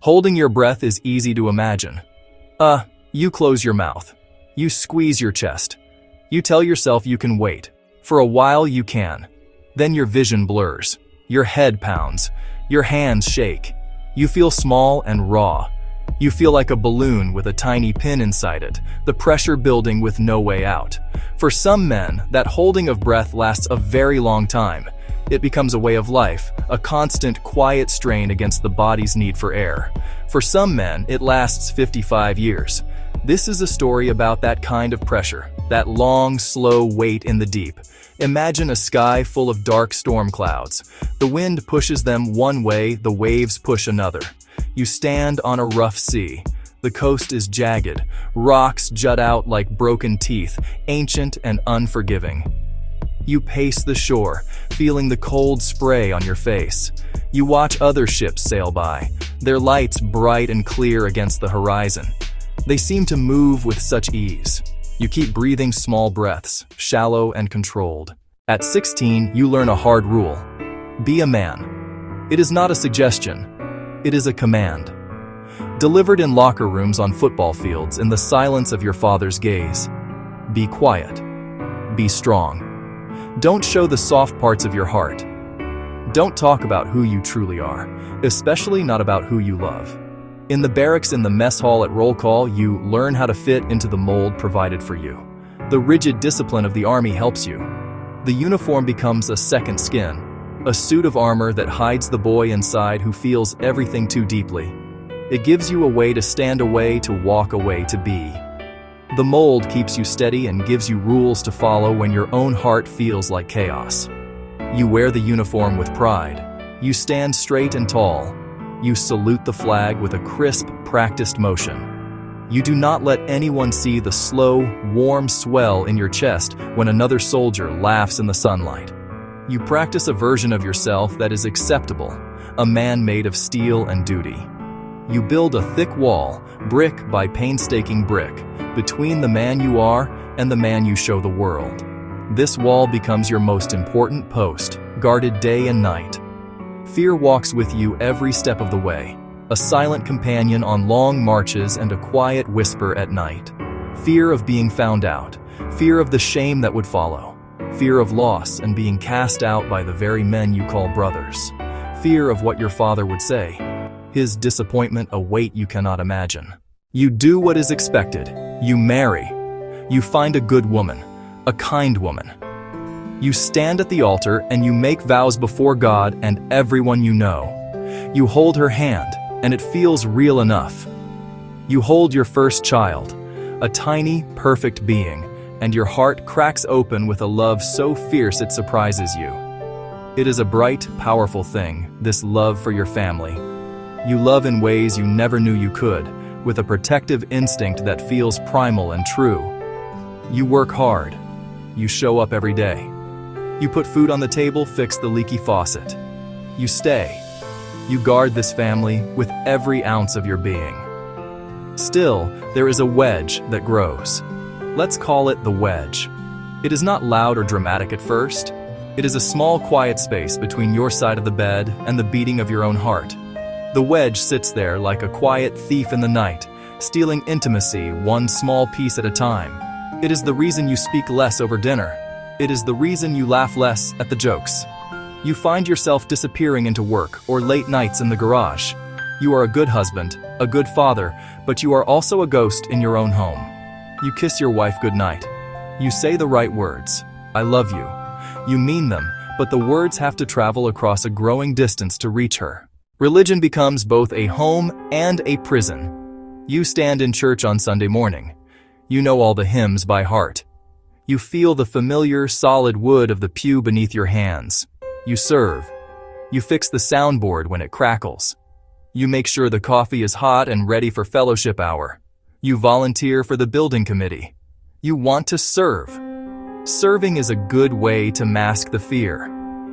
Holding your breath is easy to imagine. You close your mouth. You squeeze your chest. You tell yourself you can wait. For a while you can. Then your vision blurs. Your head pounds. Your hands shake. You feel small and raw. You feel like a balloon with a tiny pin inside it, the pressure building with no way out. For some men, that holding of breath lasts a very long time. It becomes a way of life, a constant, quiet strain against the body's need for air. For some men, it lasts 55 years. This is a story about that kind of pressure, that long, slow wait in the deep. Imagine a sky full of dark storm clouds. The wind pushes them one way, the waves push another. You stand on a rough sea. The coast is jagged. Rocks jut out like broken teeth, ancient and unforgiving. You pace the shore, feeling the cold spray on your face. You watch other ships sail by, their lights bright and clear against the horizon. They seem to move with such ease. You keep breathing small breaths, shallow and controlled. At 16, you learn a hard rule. Be a man. It is not a suggestion. It is a command. Delivered in locker rooms on football fields in the silence of your father's gaze. Be quiet. Be strong. Don't show the soft parts of your heart. Don't talk about who you truly are, especially not about who you love. In the barracks, in the mess hall, at roll call, you learn how to fit into the mold provided for you. The rigid discipline of the army helps you. The uniform becomes a second skin, a suit of armor that hides the boy inside who feels everything too deeply. It gives you a way to stand away, to walk away, to be. The mold keeps you steady and gives you rules to follow when your own heart feels like chaos. You wear the uniform with pride. You stand straight and tall. You salute the flag with a crisp, practiced motion. You do not let anyone see the slow, warm swell in your chest when another soldier laughs in the sunlight. You practice a version of yourself that is acceptable, a man made of steel and duty. You build a thick wall, brick by painstaking brick, between the man you are and the man you show the world. This wall becomes your most important post, guarded day and night. Fear walks with you every step of the way, a silent companion on long marches and a quiet whisper at night. Fear of being found out, fear of the shame that would follow, fear of loss and being cast out by the very men you call brothers, fear of what your father would say, his disappointment, a weight you cannot imagine. You do what is expected. You marry. You find a good woman, a kind woman. You stand at the altar and you make vows before God and everyone you know. You hold her hand and it feels real enough. You hold your first child, a tiny, perfect being, and your heart cracks open with a love so fierce it surprises you. It is a bright, powerful thing, this love for your family. You love in ways you never knew you could, with a protective instinct that feels primal and true. You work hard. You show up every day. You put food on the table, fix the leaky faucet. You stay. You guard this family with every ounce of your being. Still, there is a wedge that grows. Let's call it the wedge. It is not loud or dramatic at first. It is a small, quiet space between your side of the bed and the beating of your own heart. The wedge sits there like a quiet thief in the night, stealing intimacy one small piece at a time. It is the reason you speak less over dinner. It is the reason you laugh less at the jokes. You find yourself disappearing into work or late nights in the garage. You are a good husband, a good father, but you are also a ghost in your own home. You kiss your wife goodnight. You say the right words. I love you. You mean them, but the words have to travel across a growing distance to reach her. Religion becomes both a home and a prison. You stand in church on Sunday morning. You know all the hymns by heart. You feel the familiar, solid wood of the pew beneath your hands. You serve. You fix the soundboard when it crackles. You make sure the coffee is hot and ready for fellowship hour. You volunteer for the building committee. You want to serve. Serving is a good way to mask the fear.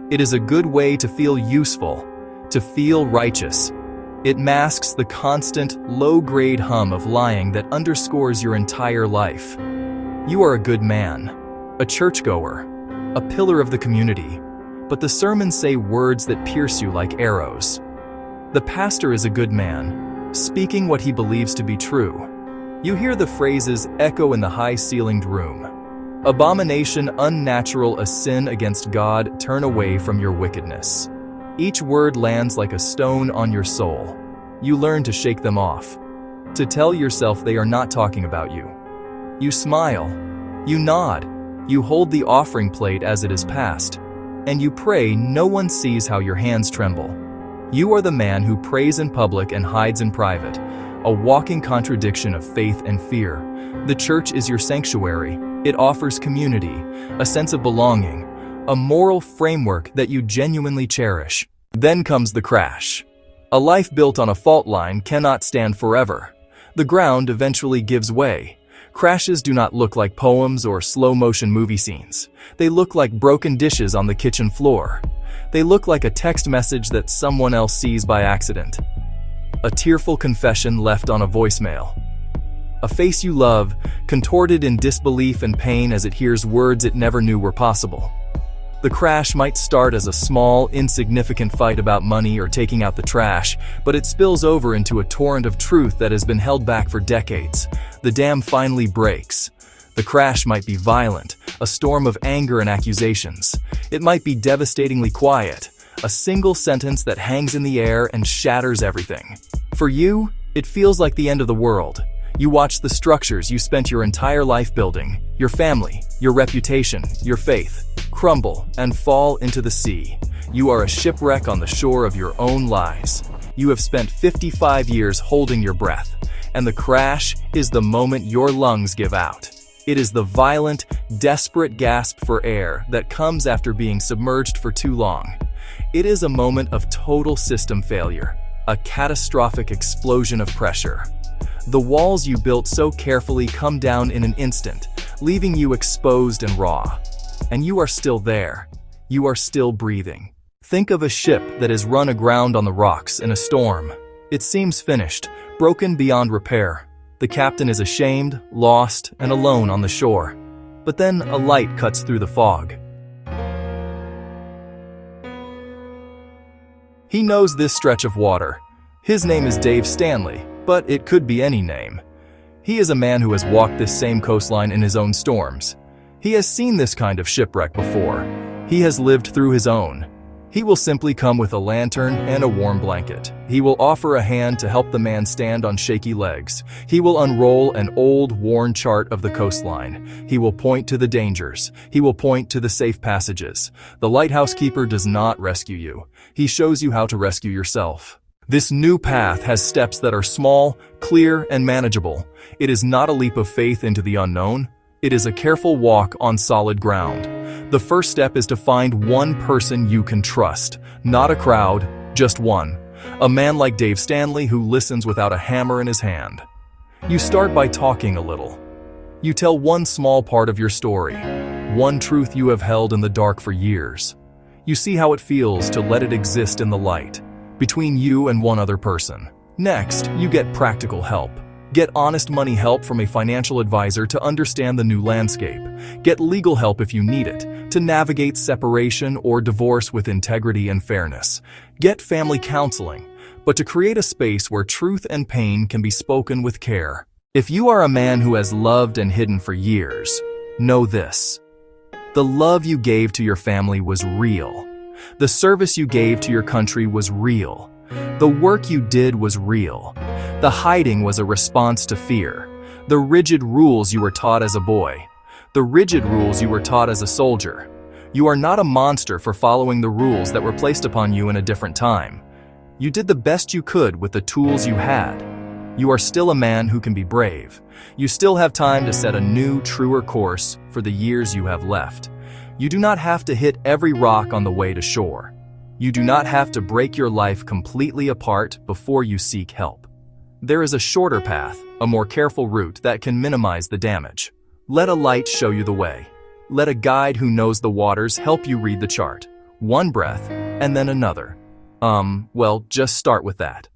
It is a good way to feel useful, to feel righteous. It masks the constant, low-grade hum of lying that underscores your entire life. You are a good man, a churchgoer, a pillar of the community, but the sermons say words that pierce you like arrows. The pastor is a good man, speaking what he believes to be true. You hear the phrases echo in the high-ceilinged room. Abomination, unnatural, a sin against God, turn away from your wickedness. Each word lands like a stone on your soul. You learn to shake them off, to tell yourself they are not talking about you. You smile, you nod, you hold the offering plate as it is passed, and you pray no one sees how your hands tremble. You are the man who prays in public and hides in private, a walking contradiction of faith and fear. The church is your sanctuary. It offers community, a sense of belonging, a moral framework that you genuinely cherish. Then comes the crash. A life built on a fault line cannot stand forever. The ground eventually gives way. Crashes do not look like poems or slow-motion movie scenes. They look like broken dishes on the kitchen floor. They look like a text message that someone else sees by accident. A tearful confession left on a voicemail. A face you love, contorted in disbelief and pain as it hears words it never knew were possible. The crash might start as a small, insignificant fight about money or taking out the trash, but it spills over into a torrent of truth that has been held back for decades. The dam finally breaks. The crash might be violent, a storm of anger and accusations. It might be devastatingly quiet, a single sentence that hangs in the air and shatters everything. For you, it feels like the end of the world. You watch the structures you spent your entire life building, your family, your reputation, your faith, crumble and fall into the sea. You are a shipwreck on the shore of your own lies. You have spent 55 years holding your breath, and the crash is the moment your lungs give out. It is the violent, desperate gasp for air that comes after being submerged for too long. It is a moment of total system failure, a catastrophic explosion of pressure. The walls you built so carefully come down in an instant, leaving you exposed and raw. And you are still there. You are still breathing. Think of a ship that is run aground on the rocks in a storm. It seems finished, broken beyond repair. The captain is ashamed, lost, and alone on the shore. But then a light cuts through the fog. He knows this stretch of water. His name is Dave Stanley, but it could be any name. He is a man who has walked this same coastline in his own storms. He has seen this kind of shipwreck before. He has lived through his own. He will simply come with a lantern and a warm blanket. He will offer a hand to help the man stand on shaky legs. He will unroll an old, worn chart of the coastline. He will point to the dangers. He will point to the safe passages. The lighthouse keeper does not rescue you. He shows you how to rescue yourself. This new path has steps that are small, clear, and manageable. It is not a leap of faith into the unknown. It is a careful walk on solid ground. The first step is to find one person you can trust, not a crowd, just one. A man like Dave Stanley who listens without a hammer in his hand. You start by talking a little. You tell one small part of your story, one truth you have held in the dark for years. You see how it feels to let it exist in the light, between you and one other person. Next, you get practical help. Get honest money help from a financial advisor to understand the new landscape. Get legal help if you need it, to navigate separation or divorce with integrity and fairness. Get family counseling, but to create a space where truth and pain can be spoken with care. If you are a man who has loved and hidden for years, know this. The love you gave to your family was real. The service you gave to your country was real. The work you did was real. The hiding was a response to fear. The rigid rules you were taught as a boy. The rigid rules you were taught as a soldier. You are not a monster for following the rules that were placed upon you in a different time. You did the best you could with the tools you had. You are still a man who can be brave. You still have time to set a new, truer course for the years you have left. You do not have to hit every rock on the way to shore. You do not have to break your life completely apart before you seek help. There is a shorter path, a more careful route that can minimize the damage. Let a light show you the way. Let a guide who knows the waters help you read the chart. One breath, and then another. Well, just start with that.